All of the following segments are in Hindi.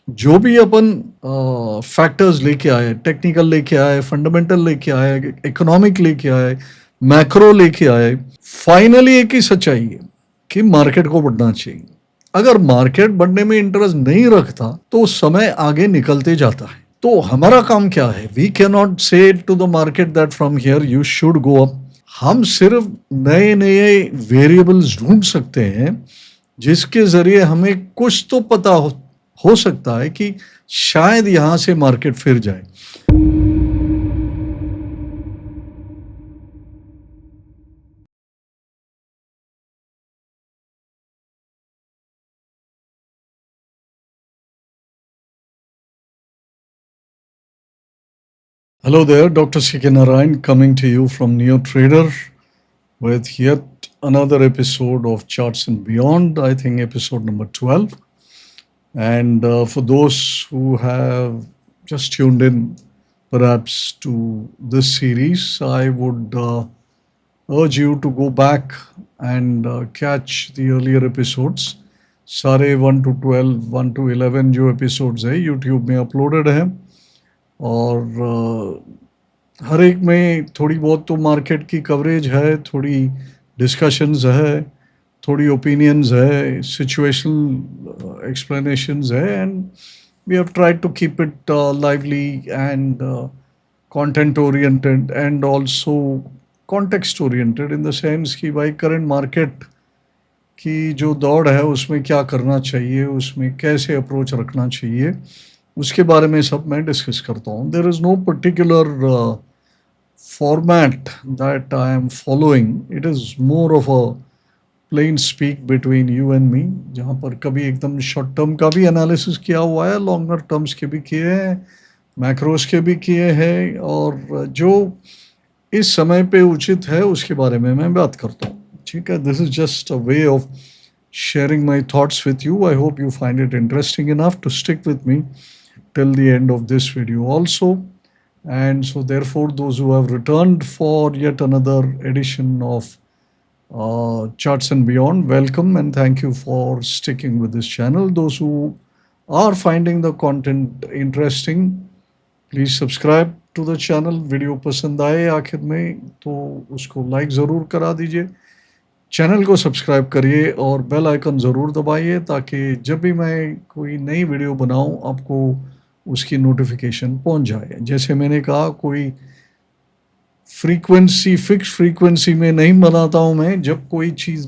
जो भी अपन फैक्टर्स लेके आए, टेक्निकल लेके आए, फंडामेंटल लेके आए, इकोनॉमिक लेके आए, मैक्रो लेके आए, फाइनली एक ही सच्चाई है कि मार्केट को बढ़ना चाहिए। अगर मार्केट बढ़ने में इंटरेस्ट नहीं रखता तो समय आगे निकलते जाता है। तो हमारा काम क्या है? We can not say to the market that from here you should go up. हम सिर्फ नए नए वेरिएबल्स ढूंढ सकते हैं जिसके जरिए हमें कुछ तो पता हो सकता है कि शायद यहां से मार्केट फिर जाए। Hello there, Dr. C.K. Narayan coming to you from Neo Trader with yet another episode of Charts and Beyond, I think episode number 12. And for those who have just tuned in perhaps to this series, I would urge you to go back and catch the earlier episodes. सारे 1 to 12, 1 to 11 जो एपिसोड्स है यूट्यूब में अपलोडेड है और हर एक में थोड़ी बहुत तो मार्केट की कवरेज है, थोड़ी डिस्कशंस है, थोड़ी ओपिनियंस है, सिचुएशनल एक्सप्लेनेशंस है and we have tried to keep it lively and content oriented and also context oriented in the sense कि भाई करंट मार्केट की जो दौड़ है उसमें क्या करना चाहिए, उसमें कैसे अप्रोच रखना चाहिए, उसके बारे में सब मैं डिस्कस करता हूँ। There is no particular format that I am following. It is more of a plain speak between you and me, जहाँ पर कभी एकदम शॉर्ट टर्म का भी एनालिसिस किया हुआ है, लॉन्गर टर्म्स के भी किए हैं, मैक्रोस के भी किए हैं और जो इस समय पे उचित है उसके बारे में मैं बात करता हूँ। ठीक है, this is just a way of sharing my thoughts with you. I hope you find it interesting enough to stick with me till the end of this video also. And so, therefore, those who have returned for yet another edition of Charts and Beyond, welcome and thank you for sticking with this channel. Those who are finding the content interesting, please subscribe to the channel. Video पसंद आए आखिर में तो उसको लाइक ज़रूर करा दीजिए, चैनल को सब्सक्राइब करिए और बेल आइकन ज़रूर दबाइए ताकि जब भी मैं कोई नई वीडियो बनाऊं आपको उसकी नोटिफिकेशन पहुंच जाए। जैसे मैंने कहा, कोई फ्रीक्वेंसी फिक्स फ्रीक्वेंसी में नहीं बनाता हूं मैं, जब कोई चीज़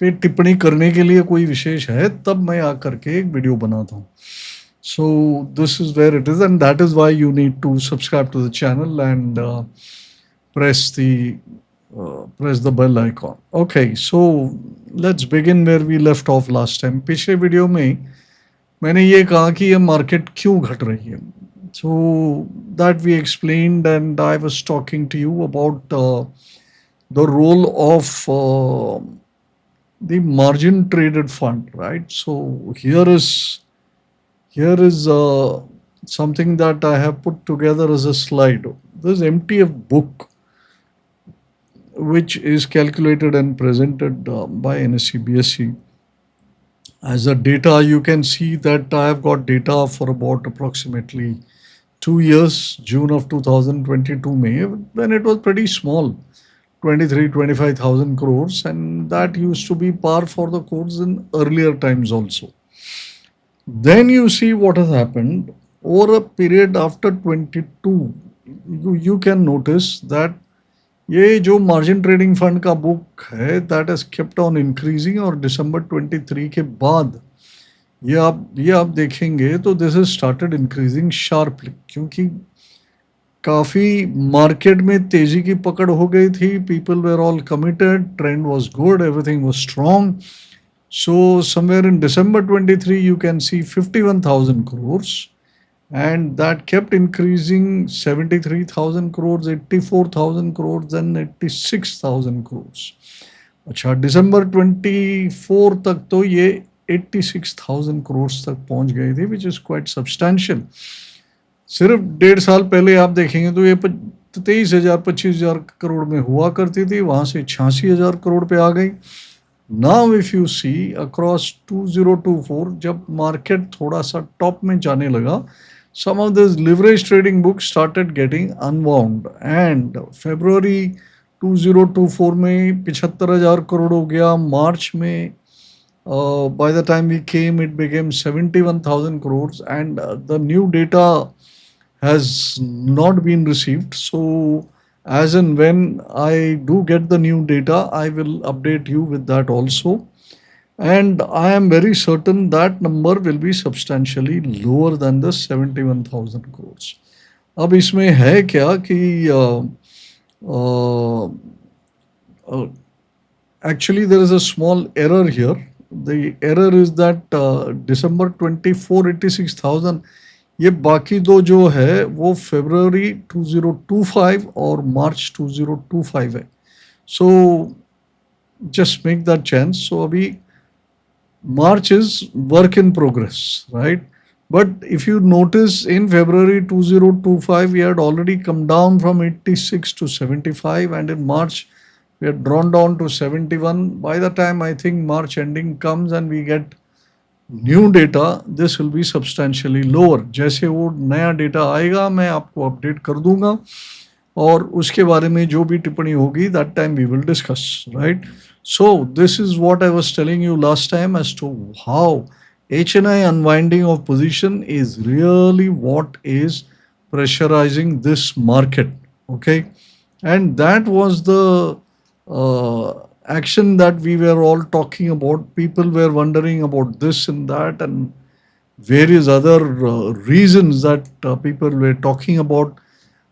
पे टिप्पणी करने के लिए कोई विशेष है तब मैं आकर के एक वीडियो बनाता हूँ। So this is where it is, and that is why you need to subscribe to the channel and press the bell icon. Okay, so let's begin where we left off last time. पिछले वीडियो में मैंने ये कहा कि ये मार्केट क्यों घट रही है. So that we explained, and I was talking to you about the role of the margin traded fund, right? So here is something that I have put together as a slide. This MTF book, which is calculated and presented by NSE BSE as a data. You can see that I have got data for about approximately 2 years, June of 2022 May, when it was pretty small, 25,000 crores, and that used to be par for the course in earlier times also. Then you see what has happened over a period after 22. You can notice that ये जो मार्जिन ट्रेडिंग फंड का बुक है that has kept on increasing, और दिसंबर 23 के बाद ये आप देखेंगे तो this is started increasing sharply, क्योंकि काफ़ी मार्केट में तेज़ी की पकड़ हो गई थी. People were all committed, trend was good, everything was strong. So somewhere in December 23, you can see 51,000 crores, and that kept increasing. 73,000 crores, 84,000 crores, then 86,000 crores. अच्छा, December 24 तक तो ये 86,000 crores तक पहुंच गई थी, which is quite substantial. सिर्फ 1.5 साल पहले आप देखेंगे तो ये 23,000 25,000 करोड़ में हुआ करती थी, वहां से 86,000 करोड़ पे आ गई. Now if you see across 2024, जब market थोड़ा सा top में जाने लगा, some of these leverage trading books started getting unwound, and February 2024 में 75,000 करोड़ हो गया. मार्च में by the time we came, it became 71,000 crores, and the new data has not been received. So, as and when I do get the new data, I will update you with that also. And I am very certain that number will be substantially lower than the 71,000 crores. अब इसमें है क्या कि uh, actually there is a small error here. The error is that December 24 86,000, ये बाकी दो जो है वो February 2025 और March 2025 है. So just make that chance. So अभी March is work in progress, right? But if you notice in February 2025, we had already come down from 86 to 75, and in March, we had drawn down to 71. By the time I think March ending comes and we get new data, this will be substantially lower. जैसे वो नया डेटा आएगा मैं आपको अपडेट कर दूंगा, और उसके बारे में जो भी टिप्पणी होगी that time we will discuss, right. So this is what I was telling you last time as to how HNI unwinding of position is really what is pressurizing this market. Okay, and that was the action that we were all talking about. People were wondering about this and that and various other reasons that people were talking about.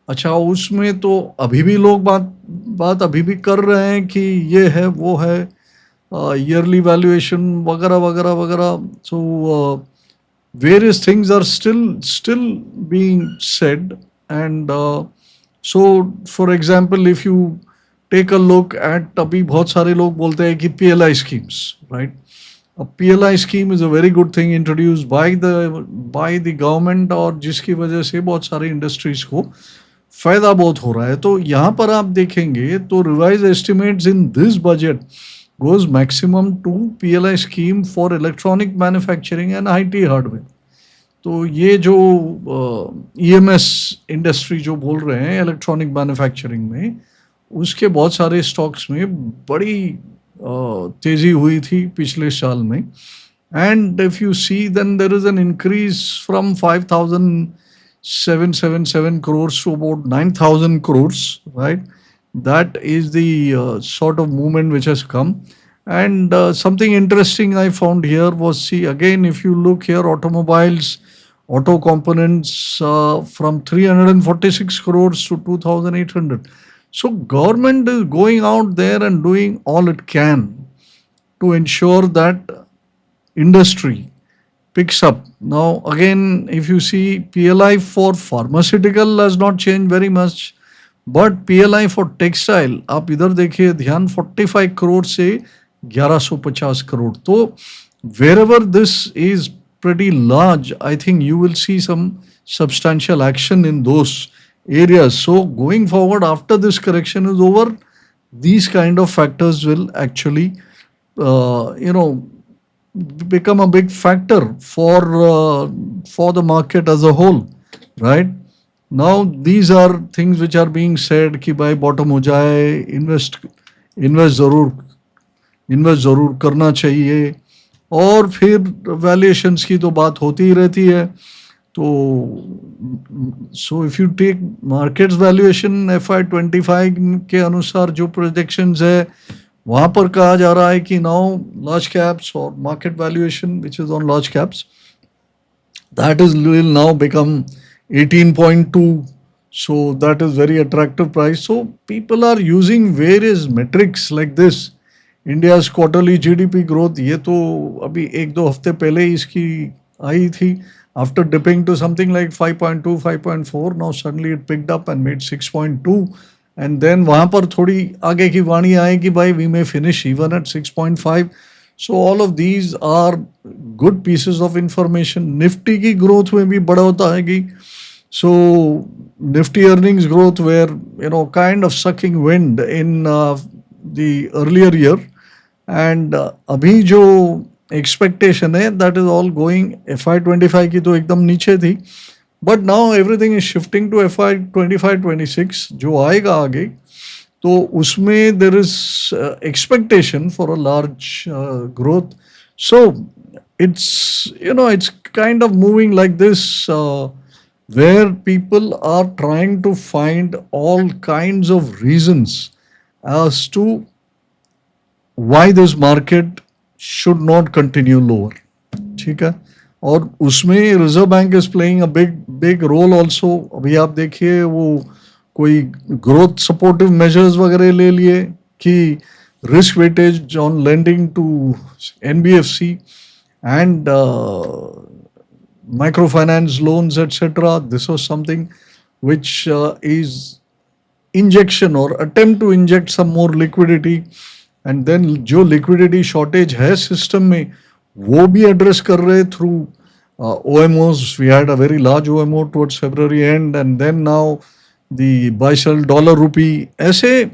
अच्छा, उसमें तो अभी भी लोग बात अभी भी कर रहे हैं कि ये है वो है, yearly valuation वगैरह वगैरह वगैरह. So various things are still being said, and so for example if you take a look at, अभी बहुत सारे लोग बोलते हैं कि PLI schemes, right? A PLI scheme is a very good thing introduced by the government, और जिसकी वजह से बहुत सारी इंडस्ट्रीज को फायदा बहुत हो रहा है. तो यहाँ पर आप देखेंगे तो revise estimates in this budget goes maximum to PLI scheme for electronic manufacturing and IT hardware. तो ये जो EMS इंडस्ट्री जो बोल रहे हैं इलेक्ट्रॉनिक मैन्युफैक्चरिंग में, उसके बहुत सारे स्टॉक्स में बड़ी तेजी हुई थी पिछले साल में. And if you see then there is an increase from 5,777 crores to about 9,000 crores, right? That is the sort of movement which has come. And something interesting I found here was, see again, if you look here, automobiles, auto components from 346 crores to 2,800. So government is going out there and doing all it can to ensure that industry picks up. Now again, if you see, PLI for pharmaceutical has not changed very much, but PLI for textile आप इधर देखिए ध्यान, 45 करोड़ से 1150 करोड़. तो wherever this is pretty large, I think you will see some substantial action in those areas. So going forward, after this correction is over, these kind of factors will actually become a big factor for the market as a whole, right? Now these are things which are being said कि भाई बॉटम हो जाए, इन्वेस्ट ज़रूर करना चाहिए, और फिर वैल्यूएशंस की तो बात होती ही रहती है. तो so if you take markets valuation FY25 के अनुसार जो प्रोजेक्शंस है, वहाँ पर कहा जा रहा है कि नाउ लार्ज कैप्स और market valuation which is on large caps, that is will now become 18.2. So that is very attractive price. So people are using various metrics like this. India's quarterly GDP growth, ये तो अभी एक दो हफ्ते पहले इसकी आई थी, after dipping to something like 5.2, 5.4. Now suddenly it picked up and made 6.2. And then वहाँ पर थोड़ी आगे की वाणी आई कि भाई we may finish even at 6.5. So all of these are good pieces of information. Nifty की growth में भी बड़ा होता है कि so Nifty earnings growth were kind of sucking wind in the earlier year, and अभी जो एक्सपेक्टेशन है that is all going, FY 25 की तो एकदम नीचे थी, but now everything is shifting to FY 25-26 जो आएगा आगे, तो उसमें there is expectation for a large growth. So it's kind of moving like this, where people are trying to find all kinds of reasons as to why this market should not continue lower. ठीक है, और उसमें reserve bank is playing a big big role also. अभी आप देखिए वो कोई ग्रोथ सपोर्टिव मेजर्स वगैरह ले लिए कि risk weightage on lending to NBFC and microfinance loans, etc. This was something which is injection or attempt to inject some more liquidity, and then जो liquidity shortage है system में वो भी address कर रहे through OMOs. We had a very large OMO towards February end, and then now the buy sell dollar rupee. ऐसे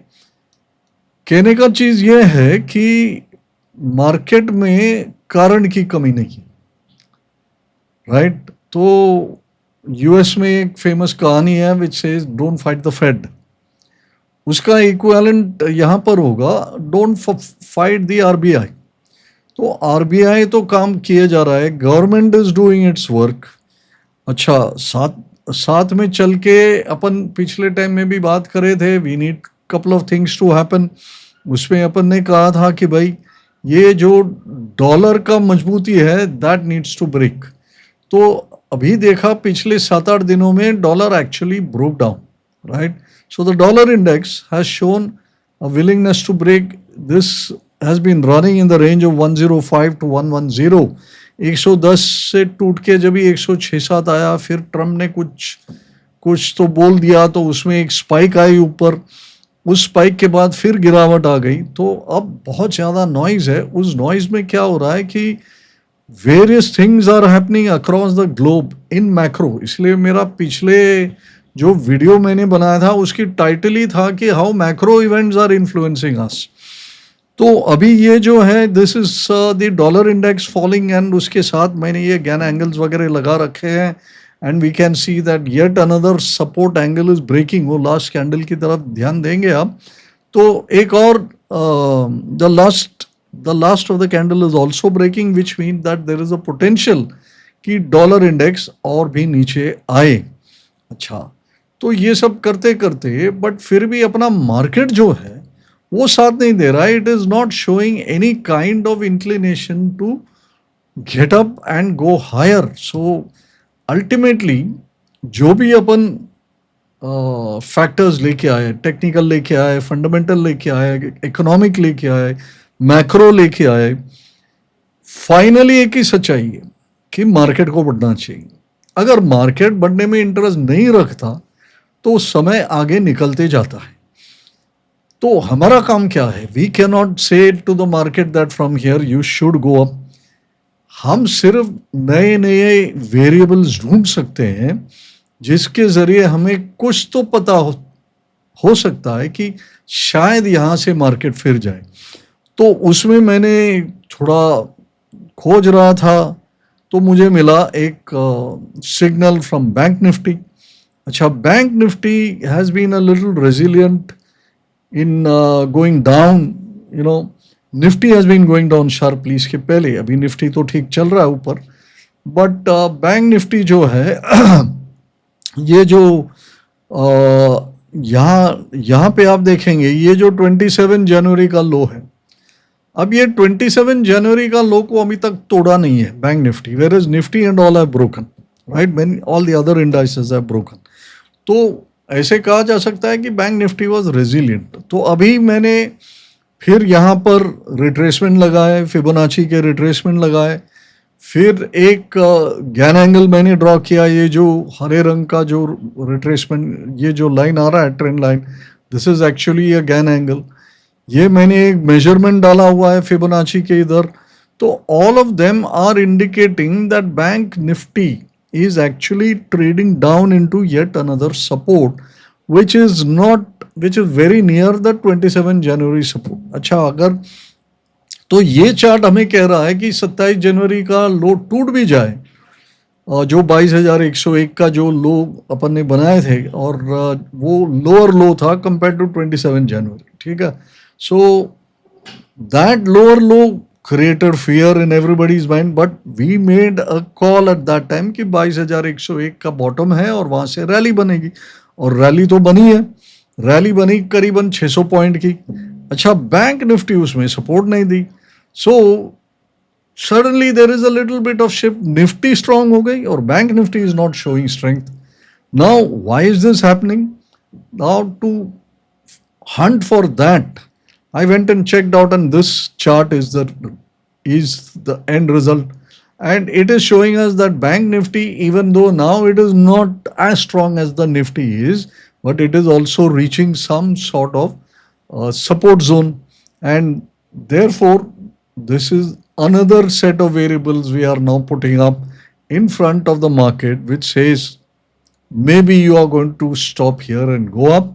कहने का चीज ये है कि मार्केट में कारण की कमी नहीं है, राइट. तो यूएस में एक फेमस कहानी है which says don't fight the Fed. उसका इक्विवेलेंट यहाँ पर होगा डोंट फाइट द RBI. तो RBI तो काम किया जा रहा है, government is doing its work. अच्छा, साथ में चल के अपन पिछले टाइम में भी बात करे थे, we need couple of things to happen. उसमें अपन ने कहा था कि भाई ये जो डॉलर का मजबूती है दैट नीड्स टू ब्रेक. तो अभी देखा पिछले 7-8 दिनों में dollar actually broke down, right. So the dollar index has shown a willingness to break. This has been running in the range of 105 to 110. 110 से टूट के जब 106-7 आया, फिर ट्रम्प ने कुछ तो बोल दिया, तो उसमें एक स्पाइक आई ऊपर. उस स्पाइक के बाद फिर गिरावट आ गई. तो अब बहुत ज़्यादा नॉइज़ है. उस नॉइज़ में क्या हो रहा है कि various things are happening across the globe in macro. इसलिए मेरा पिछले जो वीडियो मैंने बनाया था उसकी टाइटल ही था कि how macro events are influencing us. तो अभी ये जो है this is the dollar index falling, and उसके साथ मैंने ये गैन एंगल्स वगैरह लगा रखे हैं, and we can see that yet another support angle is breaking. वो लास्ट कैंडल की तरफ ध्यान देंगे आप तो एक और the last of the candle is also breaking, which mean that there is a potential कि डॉलर इंडेक्स और भी नीचे आए. अच्छा, तो ये सब करते करते बट फिर भी अपना मार्केट जो है वो साथ नहीं दे रहा है. It is not showing any kind of inclination to get up and go higher. So ultimately जो भी अपन फैक्टर्स लेके आए, टेक्निकल लेके आए, फंडामेंटल लेके आए, इकोनॉमिक लेके आए, मैक्रो लेके आए, फाइनली एक ही सच्चाई है कि मार्केट को बढ़ना चाहिए. अगर मार्केट बढ़ने में इंटरेस्ट नहीं रखता तो समय आगे निकलते जाता है. तो हमारा काम क्या है? We can not say to the market that from here you should go up. हम सिर्फ नए नए वेरिएबल्स ढूंढ सकते हैं जिसके जरिए हमें कुछ तो पता हो सकता है कि शायद यहाँ से मार्केट फिर जाए. तो उसमें मैंने थोड़ा खोज रहा था तो मुझे मिला एक सिग्नल फ्रॉम बैंक निफ्टी. अच्छा, bank Nifty has been a little resilient in going down. Nifty has been going down sharply. इसके पहले अभी निफ्टी तो ठीक चल रहा है ऊपर, बट बैंक निफ्टी जो है ये जो यहाँ पे आप देखेंगे ये जो 27 जनवरी का लो है, अब ये 27 जनवरी का लो को अभी तक तोड़ा नहीं है bank Nifty, where is Nifty and all have broken, right. Many all the other indices have broken. तो ऐसे कहा जा सकता है कि बैंक निफ्टी वाज रेजिलिएंट. तो अभी मैंने फिर यहाँ पर रिट्रेसमेंट लगाए, फिबोनाची के रिट्रेसमेंट लगाए, फिर एक गैन एंगल मैंने ड्रॉ किया. ये जो हरे रंग का जो रिट्रेसमेंट, ये जो लाइन आ रहा है trend line, this is actually a Gann angle. ये मैंने एक मेजरमेंट डाला हुआ है फिबोनाची के इधर. तो all of them are indicating that bank Nifty is actually trading down into yet another support which is very near the 27 January support. अच्छा, अगर तो ये चार्ट हमें कह रहा है कि 27 जनवरी का लो टूट भी जाए, जो 22,101 का जो लो अपन ने बनाए थे, और वो लोअर लो था कंपेयर टू 27 जनवरी, ठीक है. सो that lower low created fear in everybody's mind, but we made a call at that time कि 22,101 का बॉटम है और वहां से रैली बनेगी, और रैली तो बनी है. रैली बनी करीबन 600 पॉइंट की. अच्छा, बैंक निफ्टी उसमें सपोर्ट नहीं दी. So suddenly there is a little bit of shift. Nifty strong हो गई और bank Nifty is not showing strength. Now why is this happening? Now to hunt for that, I went and checked out, and this chart is the end result, and it is showing us that Bank Nifty, even though now it is not as strong as the Nifty is, but it is also reaching some sort of support zone, and therefore this is another set of variables we are now putting up in front of the market, which says maybe you are going to stop here and go up.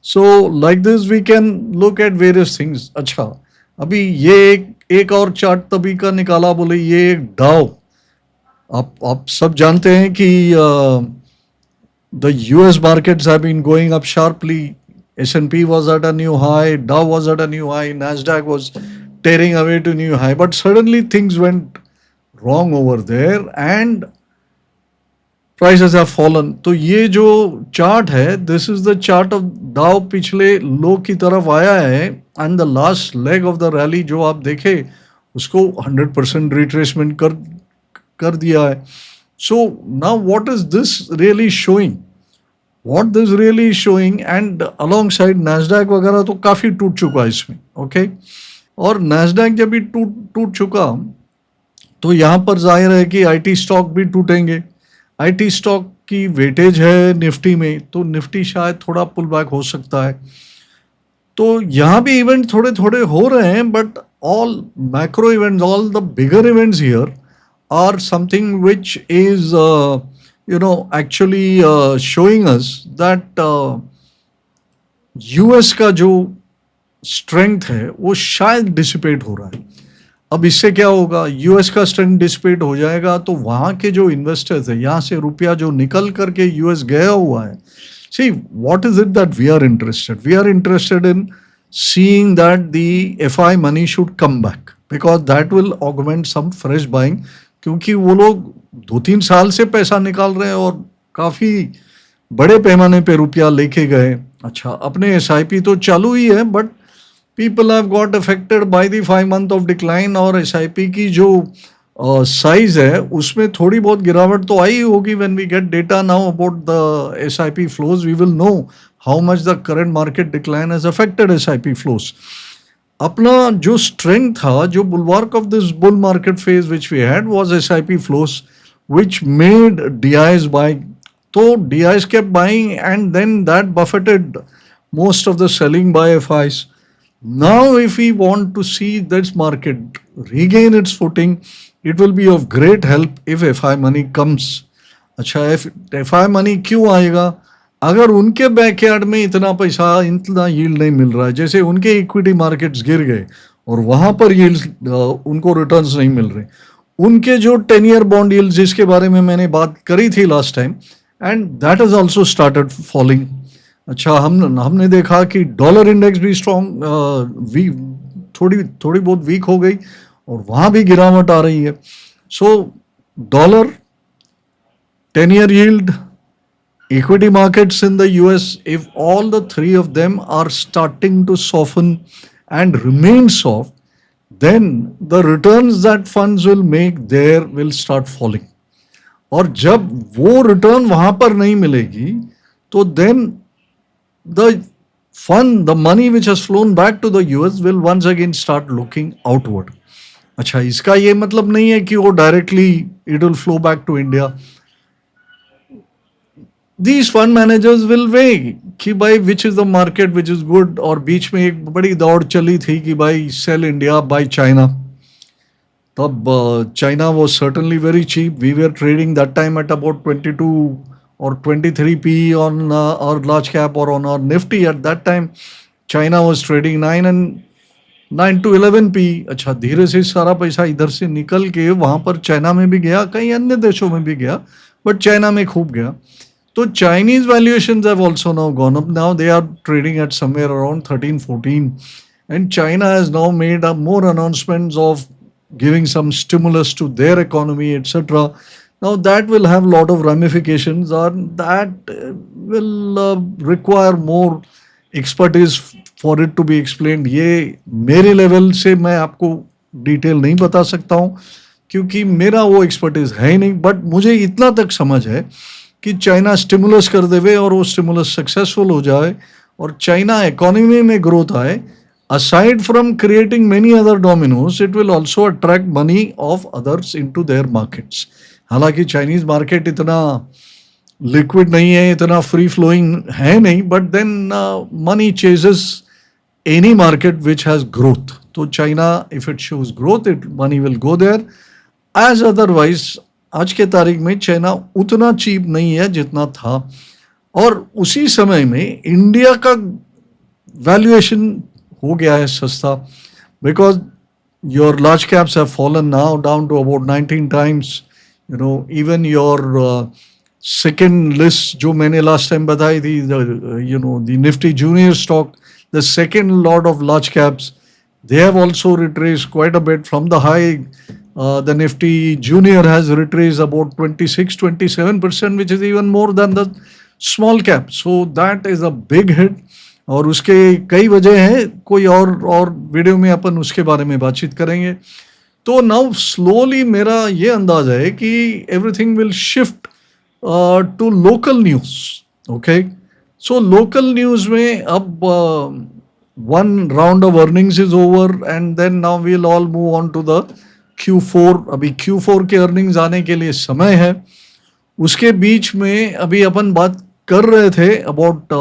So like this we can look at various things. अच्छा, अभी ये एक और चार्ट तभी का निकाला, बोले ये एक डाउ. आप सब जानते हैं कि the US markets have been going up sharply. S&P was at a new high, Dow was at a new high, Nasdaq was tearing away to new high, but suddenly things went wrong over there and prices have fallen. तो ये जो चार्ट है, this is the chart of डाउ, पिछले लो की तरफ आया है, and the last leg of the rally जो आप देखे उसको 100% रिट्रेसमेंट कर दिया है. So now what is this really showing? What this really showing, and along side Nasdaq वगैरह तो काफ़ी टूट चुका है इसमें. ओके, और नैस्डैक जब भी टूट चुका तो यहाँ पर जाहिर है कि आईटी स्टॉक भी टूटेंगे. आईटी स्टॉक की वेटेज है निफ्टी में, तो निफ्टी शायद थोड़ा पुल बैक हो सकता है. तो यहाँ भी इवेंट थोड़े थोड़े हो रहे हैं, but all macro events, all the bigger events here are something which is actually showing us that US का जो स्ट्रेंथ है वो शायद डिसिपेट हो रहा है. अब इससे क्या होगा? यूएस का स्ट्रेंथ डिसिपेट हो जाएगा तो वहाँ के जो इन्वेस्टर्स है, यहाँ से रुपया जो निकल करके यूएस गया हुआ है, see what is it that we are interested? We are interested in seeing that the FI money should come back, because that will augment some fresh buying, क्योंकि वो लोग 2-3 साल से पैसा निकाल रहे हैं और काफ़ी बड़े पैमाने पे रुपया लेके गए. अच्छा, अपने एसआईपी तो चालू ही है, but people have got affected by the 5 month of decline, और SIP की जो साइज है उसमें थोड़ी बहुत गिरावट तो आई होगी. when we get data now about the SIP flows, we will know how much the current market decline has affected SIP flows. अपना जो स्ट्रेंथ था, जो bulwark of this bull market phase which we had was SIP flows which made DIs buy. तो DIs kept buying and then that buffeted most of the selling by FIs. Now, if we want to see this market regain its footing, it will be of great help if FI money comes. अच्छा, FI money क्यों आएगा? अगर उनके बैकयार्ड में इतना पैसा, इतना यील्ड नहीं मिल रहा है, जैसे उनके इक्विटी मार्केट्स गिर गए और वहाँ पर यील्ड उनको रिटर्न्स नहीं मिल रहे, उनके जो 10 ईयर बॉन्ड यील्ड जिसके बारे में मैंने बात करी थी last time, and that has also started falling. अच्छा, हमने देखा कि डॉलर इंडेक्स भी स्ट्रॉन्ग थोड़ी बहुत वीक हो गई और वहाँ भी गिरावट आ रही है. सो dollar, 10 year yield, equity markets in the US, if all the three of them are starting to soften and remain soft, then the returns that funds will make there will start falling. और जब वो रिटर्न वहाँ पर नहीं मिलेगी तो then the fund, the money which has flown back to the US will once again start looking outward. अच्छा, इसका ये मतलब नहीं है कि वो directly it will flow back to India. These fund managers will weigh कि भाई which is the market which is good, और बीच में एक बड़ी दौड़ चली थी कि भाई sell India, buy China. तब China was certainly very cheap. We were trading that time at about 22 or 23 P on our large cap or on our Nifty. At that time, China was trading 9, and 9 to 11 P. अच्छा, धीरे से सारा पैसा इधर से निकल के वहां पर चाइना में भी गया, कई अन्य देशों में भी गया, बट चाइना में खूब गया। तो Chinese valuations have also now gone up. Now they are trading at somewhere around 13, 14. And China has now made up more announcements of giving some stimulus to their economy, etc. Now that will have a lot of ramifications, and that will require more expertise for it to be explained. ये मेरे लेवल से मैं आपको डिटेल नहीं बता सकता हूँ, क्योंकि मेरा वो एक्सपर्टीज है ही नहीं, बट मुझे इतना तक समझ है कि चाइना स्टिमुलस कर देवे और वो स्टिमुलस सक्सेसफुल हो जाए और चाइना इकोनॉमी में ग्रोथ आए, aside from creating many other dominoes, it will also attract money of others into their markets. हालांकि चाइनीज मार्केट इतना लिक्विड नहीं है, इतना फ्री फ्लोइंग है नहीं, but then money chases any market which has growth. तो China if it shows growth, it money will go there. As otherwise आज के तारीख में चाइना उतना चीप नहीं है जितना था. और उसी समय में इंडिया का वैल्यूएशन हो गया है सस्ता, because your large caps have fallen now down to about 19 times. You know, even your second list जो मैंने लास्ट टाइम बताई थी, you know the Nifty junior stock, the second lot of large caps, they have also retraced quite a bit from the high. The Nifty Junior has retraced about 26-27%, which is even more than the small cap. So that is a big hit. और उसके कई वजह हैं, कोई और वीडियो में अपन उसके बारे में बातचीत करेंगे. तो नाउ स्लोली मेरा ये अंदाज है कि everything will shift to local news. Okay, so local news में अब one round of earnings is over and then now we'll all move on to the Q4. अभी Q4 के earnings आने के लिए समय है. उसके बीच में अभी अपन बात कर रहे थे about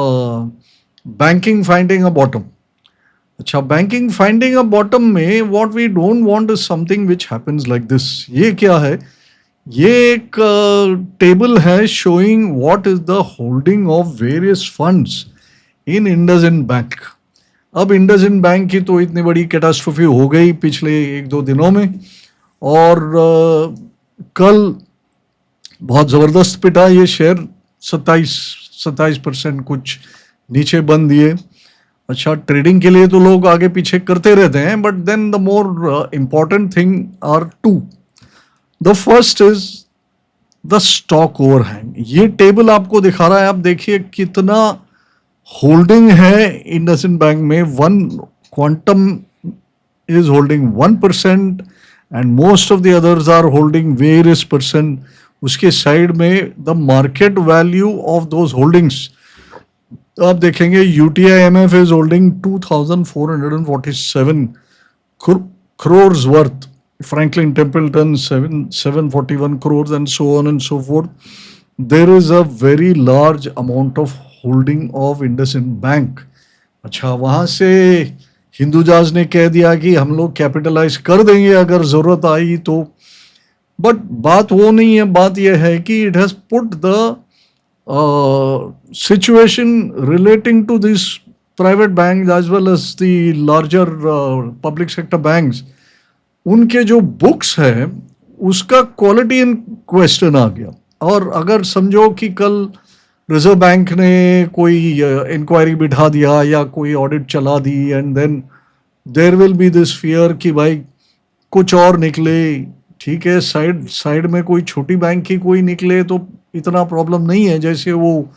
banking finding a bottom. अच्छा, banking finding a bottom में what we don't want is something which happens like this. ये क्या है? ये एक टेबल है showing what is the holding of various funds in IndusInd Bank. अब इंडसइंड बैंक की तो इतनी बड़ी कैटास्ट्रोफी हो गई पिछले 1-2 दिनों में, और कल बहुत ज़बरदस्त पिटा ये शेयर, 27% कुछ नीचे बंद दिए. अच्छा, ट्रेडिंग के लिए तो लोग आगे पीछे करते रहते हैं, but then the more important thing are two. The first is the stock overhang. ये टेबल आपको दिखा रहा है, आप देखिए कितना होल्डिंग है इंडसइंड बैंक में. One quantum is holding 1% and most of the others are holding various percent. उसके साइड में the market value of those holdings आप देखेंगे. UTIMF is holding 2447 crores worth. Franklin Templeton 741 crores and so on and so forth. There is a very large amount of holding of IndusInd bank. अच्छा, वहाँ से हिंदुजाज ने कह दिया कि हम लोग कैपिटलाइज कर देंगे अगर ज़रूरत आई तो, बट बात वो नहीं है. बात यह है कि it has put the situation relating to this private bank as well as the larger public sector banks, उनके जो बुक्स है उसका क्वालिटी इन क्वेश्चन आ गया. और अगर समझो कि कल रिजर्व बैंक ने कोई इंक्वायरी बिठा दिया या कोई ऑडिट चला दी, and then there will be this fear कि भाई कुछ और निकले. ठीक है, साइड में कोई छोटी बैंक की कोई निकले तो इतना प्रॉब्लम नहीं है. जैसे वो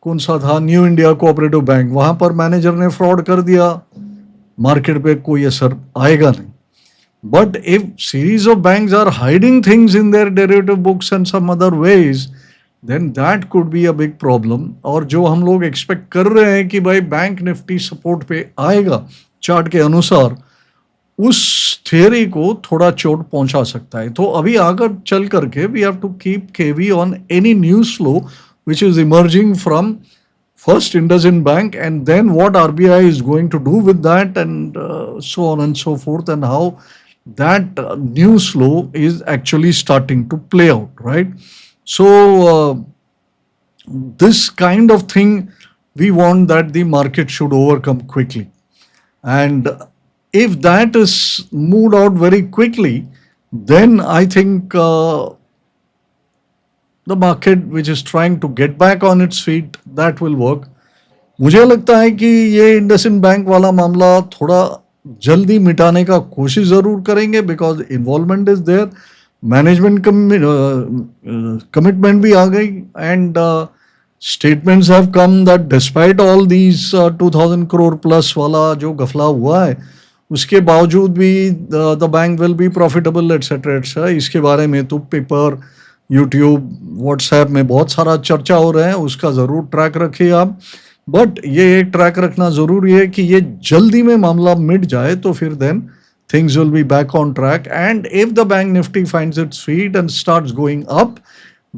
कौन सा था, न्यू इंडिया कोऑपरेटिव बैंक, वहाँ पर मैनेजर ने फ्रॉड कर दिया, मार्केट पे कोई असर आएगा नहीं. But if series of banks are hiding things in their derivative books and some other ways, then that could be a big problem. और जो हम लोग एक्सपेक्ट कर रहे हैं कि भाई बैंक निफ्टी सपोर्ट पे आएगा चार्ट के अनुसार, उस थियरी को थोड़ा चोट पहुंचा सकता है. तो अभी आगे चल करके वी हैव टू कीप केवी on any news flow which is emerging from first IndusInd bank, and then what RBI is going to do with that, and so on and so forth, and how that news flow is actually starting to play out, right? So this kind of thing we want that the market should overcome quickly. And if that is moved out very quickly, then I think the market which is trying to get back on its feet, that will work. मुझे लगता है कि ये इंडसइंड बैंक वाला मामला थोड़ा जल्दी मिटाने का कोशिश ज़रूर करेंगे, because involvement is there, management commitment भी आ गई, and statements have come that despite all these 2000 crore plus वाला जो गफला हुआ है, उसके बावजूद भी the bank will be profitable etcetera etcetera. इसके बारे में तो पेपर, यूट्यूब, व्हाट्सएप में बहुत सारा चर्चा हो रहा है, उसका ज़रूर ट्रैक रखिए आप. बट ये एक ट्रैक रखना ज़रूरी है कि ये जल्दी में मामला मिट जाए तो फिर then things will be back on track. And if the bank nifty finds its feet and starts going up,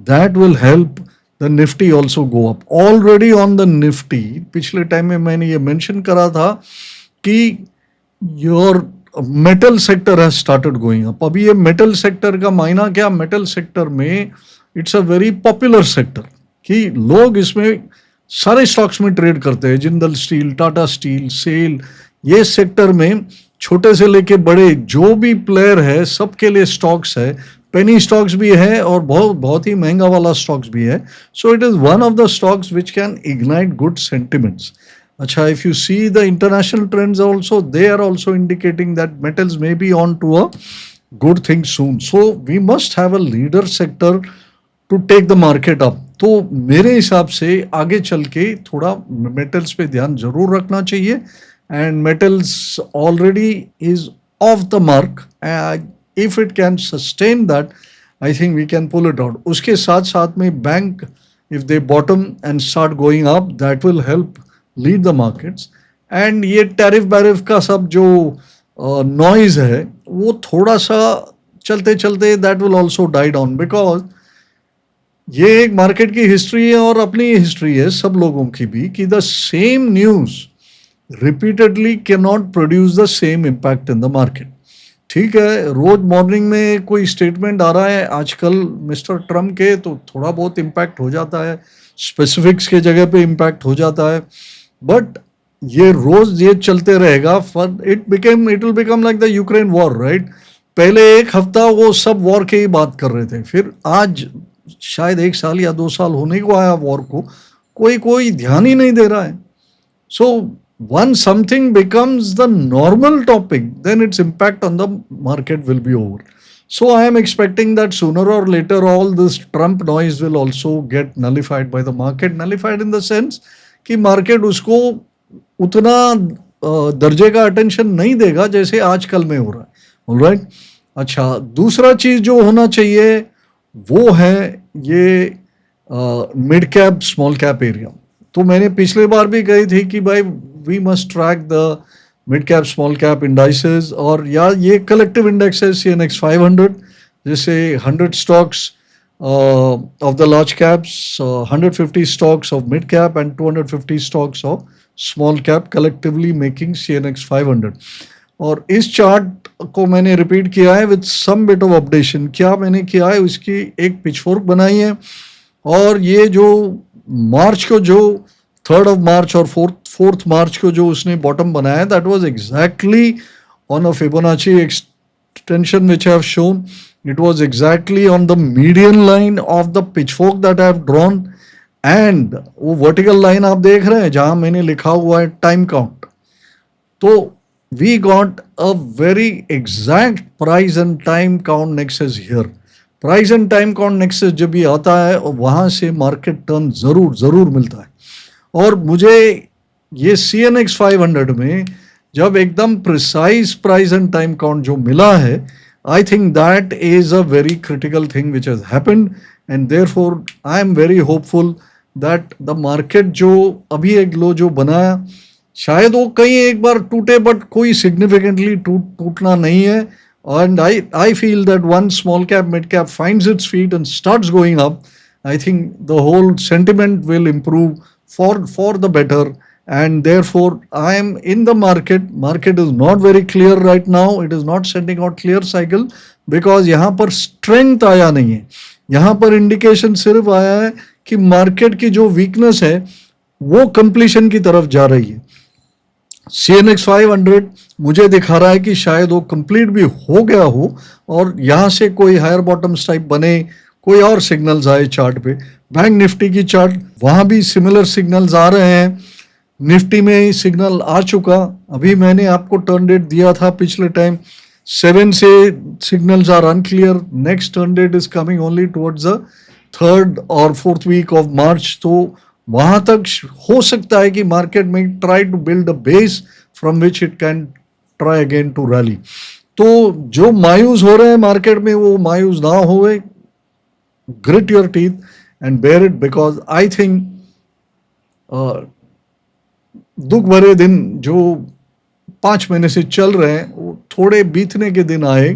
that will help the nifty also go up. Already on the nifty, पिछले टाइम में मैंने ये मेंशन करा था कि your metal sector has started going up. अभी ये metal sector का मायना क्या? metal sector में it's a very popular sector कि लोग इसमें सारे स्टॉक्स में ट्रेड करते हैं. जिंदल स्टील, टाटा स्टील, सेल, ये सेक्टर में छोटे से लेके बड़े जो भी प्लेयर है सबके लिए स्टॉक्स है. पेनी स्टॉक्स भी है और बहुत बहुत ही महंगा वाला स्टॉक्स भी है. So it is one of the stocks which can ignite good sentiments. अच्छा, if you see the international trends also, they are also indicating that metals may be on to a good thing soon. So we must have a leader sector to take the market up. तो मेरे हिसाब से आगे चल के थोड़ा मेटल्स पे ध्यान जरूर रखना चाहिए. And metals already is of the mark. If it can sustain that, I think we can pull it out. उसके साथ साथ में bank, if they bottom and start going up, that will help lead the markets. And ये टैरिफ बैरिफ का सब जो नॉइज है वो थोड़ा सा चलते चलते that will also die down, because ये एक मार्केट की हिस्ट्री है और अपनी हिस्ट्री है सब लोगों की भी कि the same news repeatedly can not produce the same impact in the market. ठीक है, रोज मॉर्निंग में कोई स्टेटमेंट आ रहा है आजकल मिस्टर ट्रम्प के, तो थोड़ा बहुत इम्पैक्ट हो जाता है, स्पेसिफिक्स के जगह पे इम्पैक्ट हो जाता है. बट ये रोज ये चलते रहेगा. For it will become like the Ukraine war, right? पहले एक हफ्ता वो सब वॉर की ही बात कर रहे थे, फिर आज शायद 1 साल या 2 साल होने को आया वॉर को, कोई ध्यान ही नहीं दे रहा है. So one something becomes the normal topic, then its impact on the market will be over. So I am expecting that sooner or later all this Trump noise will also get nullified by the market. Nullified in the sense कि मार्केट उसको उतना दर्जे का अटेंशन नहीं देगा जैसे आजकल में हो रहा है. ऑलराइट. अच्छा, दूसरा चीज जो होना चाहिए वो है ये mid cap small cap area. तो मैंने पिछले बार भी कही थी कि भाई we must track the mid cap small cap indices, और या ये कलेक्टिव इंडेक्सेस CNX 500, जैसे 100 stocks of the large caps, 150 stocks of mid cap and 250 stocks of small cap, collectively making CNX 500. और इस चार्ट को मैंने रिपीट किया है with some bit of updation. क्या मैंने किया है, उसकी एक पिचफोर्क बनाई है, और ये जो मार्च को जो 3rd of March और 4th March को जो उसने बॉटम बनाया, that was exactly on a Fibonacci extension which I have shown. It was exactly on the median line of the pitchfork that I have drawn, and वो वर्टिकल लाइन आप देख रहे हैं जहां मैंने लिखा हुआ है टाइम काउंट. तो we got a very exact price and time count nexus here. Price and time count nexus जब ये आता है वहाँ से मार्केट टर्न ज़रूर मिलता है. और मुझे ये CNX 500 में जब एकदम precise price and time count जो मिला है, I think that is a very critical thing which has happened, and therefore I am very hopeful that the market जो अभी एक लो जो बनाया, शायद वो कहीं एक बार टूटे, बट कोई सिग्निफिकेंटली टूटना नहीं है. And I feel that one small cap mid cap finds its feet and starts going up, I think the whole sentiment will improve for the better. And therefore I am in the market is not very clear right now. It is not sending out clear cycle, because यहाँ पर स्ट्रेंथ आया नहीं है. यहाँ पर इंडिकेशन सिर्फ आया है कि मार्केट की जो वीकनेस है वो कंप्लीशन की तरफ जा रही है. CNX 500 मुझे दिखा रहा है कि शायद वो कंप्लीट भी हो गया हो और यहाँ से कोई हायर बॉटम्स टाइप बने, कोई और सिग्नल्स आए चार्ट पे। बैंक निफ्टी की चार्ट, वहाँ भी सिमिलर सिग्नल्स आ रहे हैं। निफ्टी में ही सिग्नल आ चुका, अभी मैंने आपको टर्न डेट दिया था पिछले टाइम 7 से signals are unclear, next turn date is coming only towards the 3rd और 4th वीक ऑफ मार्च। तो वहां तक हो सकता है कि मार्केट में try to build a base from which it can try again to rally. तो जो मायूस हो रहे हैं मार्केट में वो मायूस ना होए, grit your teeth and bear it, because I think दुख भरे दिन जो 5 महीने से चल रहे हैं वो थोड़े बीतने के दिन आए।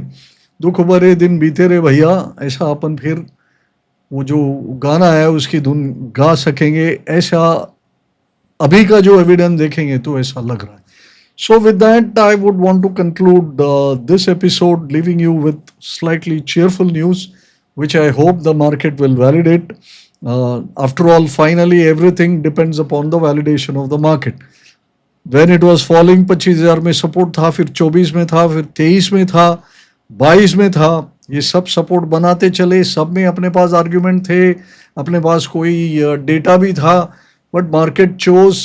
दुख भरे दिन बीते रहे भैया, ऐसा अपन फिर वो जो गाना है उसकी धुन गा सकेंगे, ऐसा अभी का जो एविडेंस देखेंगे तो ऐसा लग रहा है। So with that, I would want to conclude this episode, leaving you with slightly cheerful news, which I hope the market will validate. After all, finally, everything depends upon the validation of the market. When it was falling, 25,000 में सपोर्ट था, फिर 24 में था, फिर 23 में था, 22 में था। ये सब सपोर्ट बनाते चले, सब में अपने पास आर्ग्यूमेंट थे, अपने पास कोई डेटा भी था, but market chose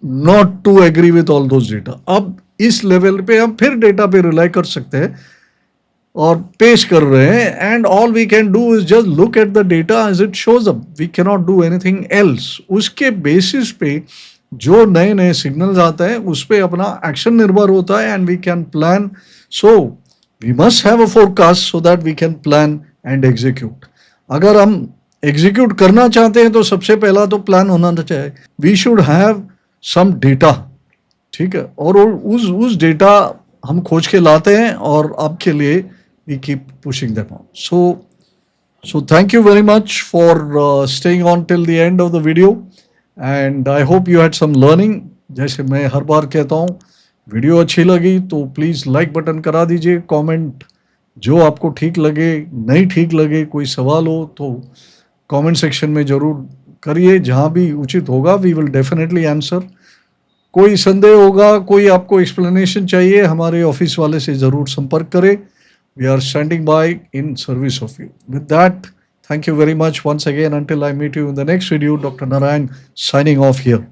not to agree with all those data. अब इस लेवल पे हम फिर डेटा पे रिलाई कर सकते हैं और पेश कर रहे हैं, and all we can do is just look at the data as it shows up, we can not do anything else. उसके बेसिस पे जो नए नए सिग्नल्स आता है उस पर अपना एक्शन निर्भर होता है, and we can plan. So we must have a forecast so that we can plan and execute. अगर हम एग्जीक्यूट करना चाहते हैं तो सबसे पहला तो प्लान होना चाहिए, we should have some data, ठीक है, और उस डेटा हम खोज के लाते हैं और आपके लिए we keep pushing that on. So thank you very much for staying on till the end of the video, and I hope you had some learning. जैसे मैं हर बार कहता हूँ, वीडियो अच्छी लगी तो प्लीज़ लाइक बटन करा दीजिए, कमेंट जो आपको ठीक लगे, नहीं ठीक लगे, कोई सवाल हो तो कमेंट सेक्शन में ज़रूर करिए, जहाँ भी उचित होगा वी विल डेफिनेटली आंसर। कोई संदेह होगा, कोई आपको एक्सप्लेनेशन चाहिए, हमारे ऑफिस वाले से ज़रूर संपर्क करें। We are standing by in service of you. With that, thank you very much once again. Until I meet you in the next video, Dr. Narayan signing off here.